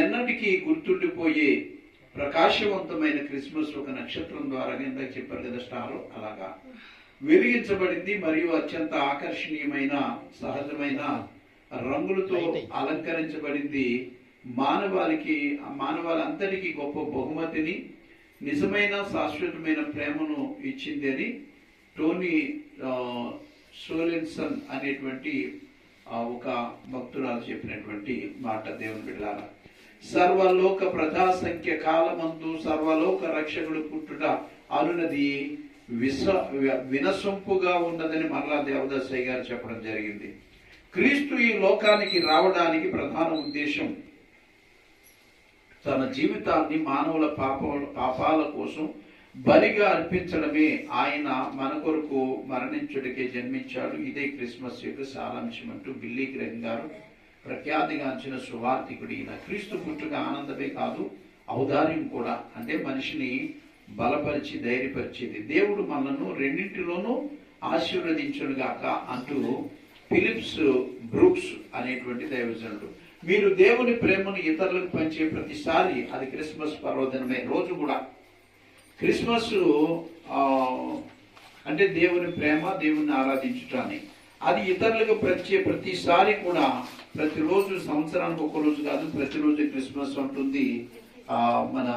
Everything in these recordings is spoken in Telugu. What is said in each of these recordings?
ఎన్నటికీ గుర్తుండిపోయే ప్రకాశవంతమైన క్రిస్మస్ ఒక నక్షత్రం ద్వారా, ఇందాక చెప్పారు కదా స్టార్, అలాగా వెలిగించబడింది. మరియు అత్యంత ఆకర్షణీయమైన సహజమైన రంగులతో అలంకరించబడింది. మానవాళంతటికీ గొప్ప బహుమతిని, నిజమైన శాశ్వతమైన ప్రేమను ఇచ్చింది అని టోనీ సోలెన్సన్ అనేటువంటి ఒక భక్తురాలు చెప్పినటువంటి మాట. దేవుని బిడ్డలారా, సర్వలోక ప్రజాసంఖ్య కాలమందు సర్వలోక రక్షకుడు పుట్టుట అనున్నది వినసొంపుగా ఉన్నదని మరలా దేవదాసయ్య గారు చెప్పడం జరిగింది. క్రీస్తు ఈ లోకానికి రావడానికి ప్రధాన ఉద్దేశం తన జీవితాన్ని మానవుల పాపాల కోసం బలిగా అర్పించడమే. ఆయన మన కొరకు మరణించుడికే జన్మించాడు. ఇదే క్రిస్మస్ యొక్క సారాంశం అంటూ బిల్లీ గ్రెహం గారు, ప్రఖ్యాతిగాంచిన సువార్థికుడు. ఈయన క్రీస్తు పుట్టుక ఆనందమే కాదు, ఔదార్యం కూడా. అంటే మనిషిని బలపరిచి ధైర్యపరిచేది. దేవుడు మనను రెండింటిలోనూ ఆశీర్వదించునుగాక అంటూ ఫిలిప్స్ బ్రూక్స్ అనేటువంటి దైవజనుడు. మీరు దేవుని ప్రేమను ఇతరులకు పంచే ప్రతిసారి అది క్రిస్మస్ పర్వదినమే. రోజు కూడా క్రిస్మస్ అంటే దేవుని ప్రేమ, దేవుని ఆరాధించటాన్ని, అది ఇతరులకు పంచే ప్రతిసారి కూడా, ప్రతిరోజు, సంవత్సరానికి ఒక రోజు కాదు, ప్రతిరోజు క్రిస్మస్ ఉంటుంది. మన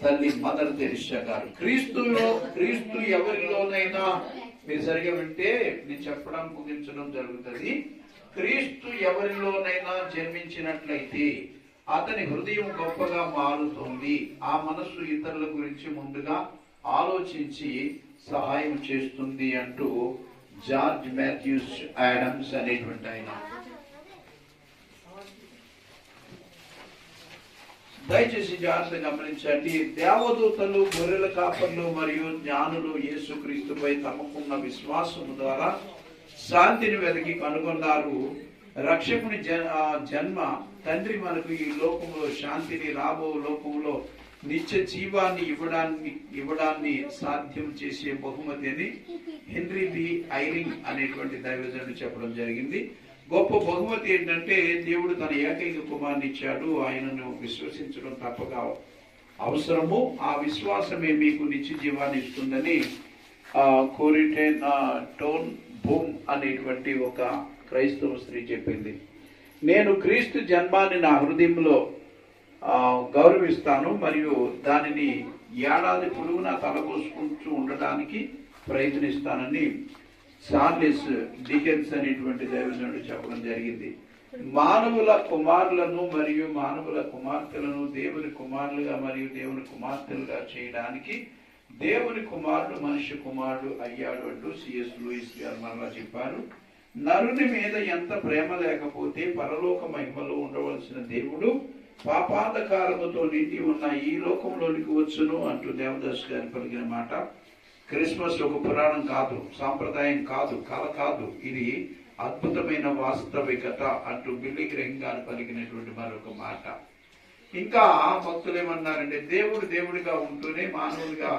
తల్లి మదర్ తెరిసా గారు, క్రీస్తు ఎవరిలోనైనా, మీరు సరిగా వింటే నేను చెప్పడం ముగించడం జరుగుతుంది. క్రీస్తు ఎవరిలోనైనా జన్మించినట్లయితే అతని హృదయం గొప్పగా మారుతుంది. ఆ మనస్సు ఇతరుల గురించి ముందుగా ఆలోచించి సహాయం చేస్తుంది అంటూ జార్జ్ మాథ్యూస్ ఆడమ్స్ అనేటువంటి ఆయన. దయచేసి జాగ్రత్తగా గమనించండి. దేవదూతలు, గొర్రెల కాపర్లు మరియు జ్ఞానులు యేసుక్రీస్తుపై తమకున్న విశ్వాసము ద్వారా శాంతిని వెతికి కనుగొన్నారు. రక్షకుని జన్మ తండ్రి మనకు ఈ లోకంలో శాంతిని, రాబో లోకంలో నిత్య జీవాన్ని ఇవ్వడాన్ని సాధ్యం చేసే బహుమతి అని హెన్రీ బి ఐరింగ్ అనేటువంటి దైవజనుడు చెప్పడం జరిగింది. గొప్ప బహుమతి ఏంటంటే దేవుడు తన ఏకైక కుమారుని ఇచ్చాడు. ఆయనను విశ్వసించడం తప్పక అవసరము. ఆ విశ్వాసమే మీకు నిత్య జీవాన్ని ఇస్తుందని కోరిటెన్ టోన్ బూమ్ అనేటువంటి ఒక క్రైస్తవ స్త్రీ చెప్పింది. నేను క్రీస్తు జన్మాన్ని నా హృదయంలో గౌరవిస్తాను మరియు దానిని ఏడాది పొడవునా తలపోసుకుంటూ ఉండటానికి ప్రయత్నిస్తానని చార్లెస్ డికెన్స్ అనేటువంటి దైవజనుడు చెప్పడం జరిగింది. మానవుల కుమారులను మరియు మానవుల కుమార్తెలను దేవుని కుమారులుగా మరియు దేవుని కుమార్తెలుగా చేయడానికి దేవుని కుమారుడు మనిషి కుమారుడు అయ్యాడు అంటూ సిఎస్ లూయిస్ గారు మరలా చెప్పారు. నరుని మీద ఎంత ప్రేమ లేకపోతే పరలోక మహిమలో ఉండవలసిన దేవుడు పాపాంధకారముతో నిండి ఉన్న ఈ లోకంలోనికి వచ్చును అంటూ దేవదాస్ గారు పలికిన మాట. క్రిస్మస్ ఒక పురాణం కాదు, సాంప్రదాయం కాదు, కళ కాదు, ఇది అద్భుతమైన వాస్తవికత అంటూ బిల్లీ గ్రెహం గారు పలికినటువంటి మరొక మాట. ఇంకా భక్తులు ఏమన్నారంటే, దేవుడు దేవుడిగా ఉంటూనే మానవుడిగా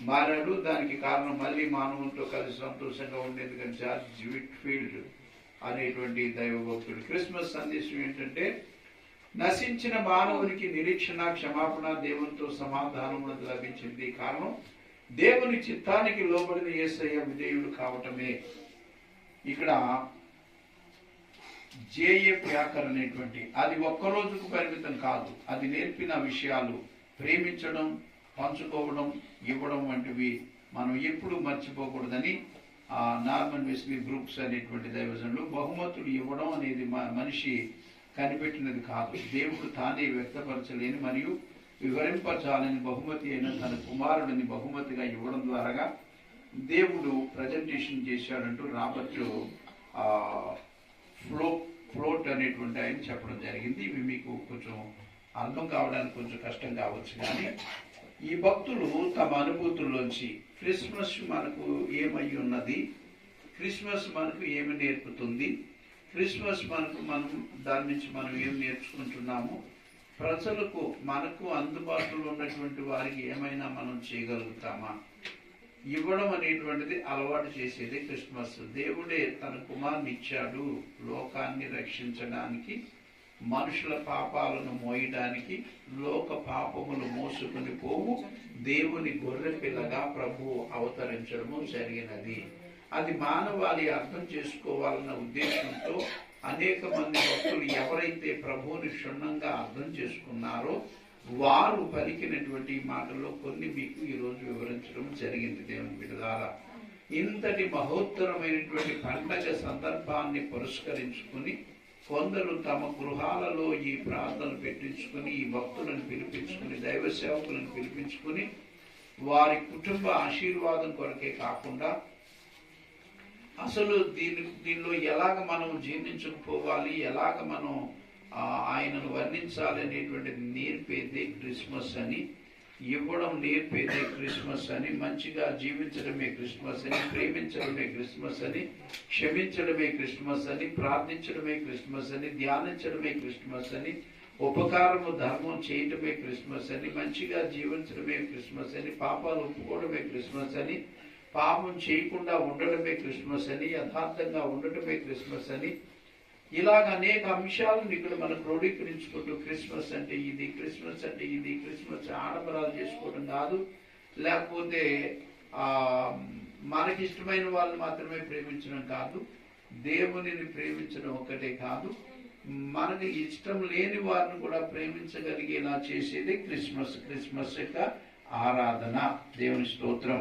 మారాడు. దానికి కారణం మళ్ళీ మానవులతో కలిసి సంతోషంగా ఉండేది. కానీ జార్జ్ విట్ఫీల్డ్ అనేటువంటి దైవ భక్తుడు క్రిస్మస్ సందేశం ఏంటంటే, నశించిన మానవునికి నిరీక్షణ, క్షమాపణ, దేవునితో సమాధానం లభించింది. కారణం దేవుని చిత్తానికి లోబడిన యేసయ్య విధేయుడు కావటమే. ఇక్కడ జేఎఫ్ యాకర్ అనేటువంటి, అది ఒక్కరోజుకు పరిమితం కాదు, అది నేర్పిన విషయాలు ప్రేమించడం, పంచుకోవడం, ఇవ్వడం వంటివి మనం ఎప్పుడు మర్చిపోకూడదని నార్మన్ వెస్లీ బ్రూక్స్ అనేటువంటి దైవజనులు, బహుమతులు ఇవ్వడం అనేది మనిషి కనిపెట్టినది కాదు, దేవుడు తానే వ్యక్తపరచలేని మరియు వివరింపచాలని బహుమతి అయిన తన కుమారుడిని బహుమతిగా ఇవ్వడం ద్వారా దేవుడు ప్రజెంటేషన్ చేశాడంటూ రాబర్ట్ ఫ్లోట్ అనేటువంటి ఆయన చెప్పడం జరిగింది. ఇవి మీకు కొంచెం అర్థం కావడానికి కొంచెం కష్టం కావచ్చు, కానీ ఈ భక్తులు తమ అనుభూతుల్లోంచి క్రిస్మస్ మనకు ఏమై ఉన్నది, క్రిస్మస్ మనకు ఏమి నేర్పుతుంది, క్రిస్మస్ మనం దాని నుంచి మనం ఏం నేర్చుకుంటున్నాము, ప్రజలకు మనకు అందుబాటులో ఉన్నటువంటి వారికి ఏమైనా మనం చేయగలుగుతామా, ఇవ్వడం అనేటువంటిది అలవాటు చేసేది క్రిస్మస్. దేవుడే తన కుమారుని ఇచ్చాడు లోకాన్ని రక్షించడానికి, మనుషుల పాపాలను మోయడానికి లోక పాపములు మోసుకుని పోవు దేవుని గొర్రె పిల్లగా ప్రభు అవతరించడము జరిగినది. అది మానవాళి అర్థం చేసుకోవాలన్న ఉద్దేశంతో అనేక మంది భక్తులు ఎవరైతే ప్రభువుని క్షుణ్ణంగా అర్థం చేసుకున్నారో వారు పలికినటువంటి మాటల్లో కొన్ని మీకు ఈరోజు వివరించడం జరిగింది. దేవుని బిడ్డలారా, ఇంతటి మహోత్తరమైనటువంటి పండగ సందర్భాన్ని పురస్కరించుకుని కొందరు తమ గృహాలలో ఈ ప్రార్థనలు పెట్టించుకుని, ఈ భక్తులను పిలిపించుకుని, దైవ సేవకులను పిలిపించుకుని వారి కుటుంబ ఆశీర్వాదం కొరకే కాకుండా అసలు దీనిలో ఎలాగ మనం జీర్ణించుకుపోవాలి, ఎలాగ మనం ఆయనను వర్ణించాలి అనేటువంటిది నేర్పేదే క్రిస్మస్ అని, ఇవ్వడం నేర్పేదే క్రిస్మస్ అని, మంచిగా జీవించడమే క్రిస్మస్ అని, ప్రేమించడమే క్రిస్మస్ అని, క్షమించడమే క్రిస్మస్ అని, ప్రార్థించడమే క్రిస్మస్ అని, ధ్యానించడమే క్రిస్మస్ అని, ఉపకారము ధర్మం చేయటమే క్రిస్మస్ అని, మంచిగా జీవించడమే క్రిస్మస్ అని, పాపాలు ఒప్పుకోవడమే క్రిస్మస్ అని, పాపం చేయకుండా ఉండడమే క్రిస్మస్ అని, యథార్థంగా ఉండటమే క్రిస్మస్ అని, ఇలాగ అనేక అంశాలను ఇక్కడ మనం క్రోడీకరించుకుంటూ క్రిస్మస్ అంటే ఇది, క్రిస్మస్ అంటే ఇది, క్రిస్మస్ ఆడంబరాలు చేసుకోవడం కాదు, లేకపోతే మనకిష్టమైన వాళ్ళని మాత్రమే ప్రేమించడం కాదు, దేవునిని ప్రేమించడం ఒకటే కాదు, మనకి ఇష్టం లేని వారిని కూడా ప్రేమించగలిగేలా చేసేది క్రిస్మస్. క్రిస్మస్ యొక్క ఆరాధన. దేవుని స్తోత్రం.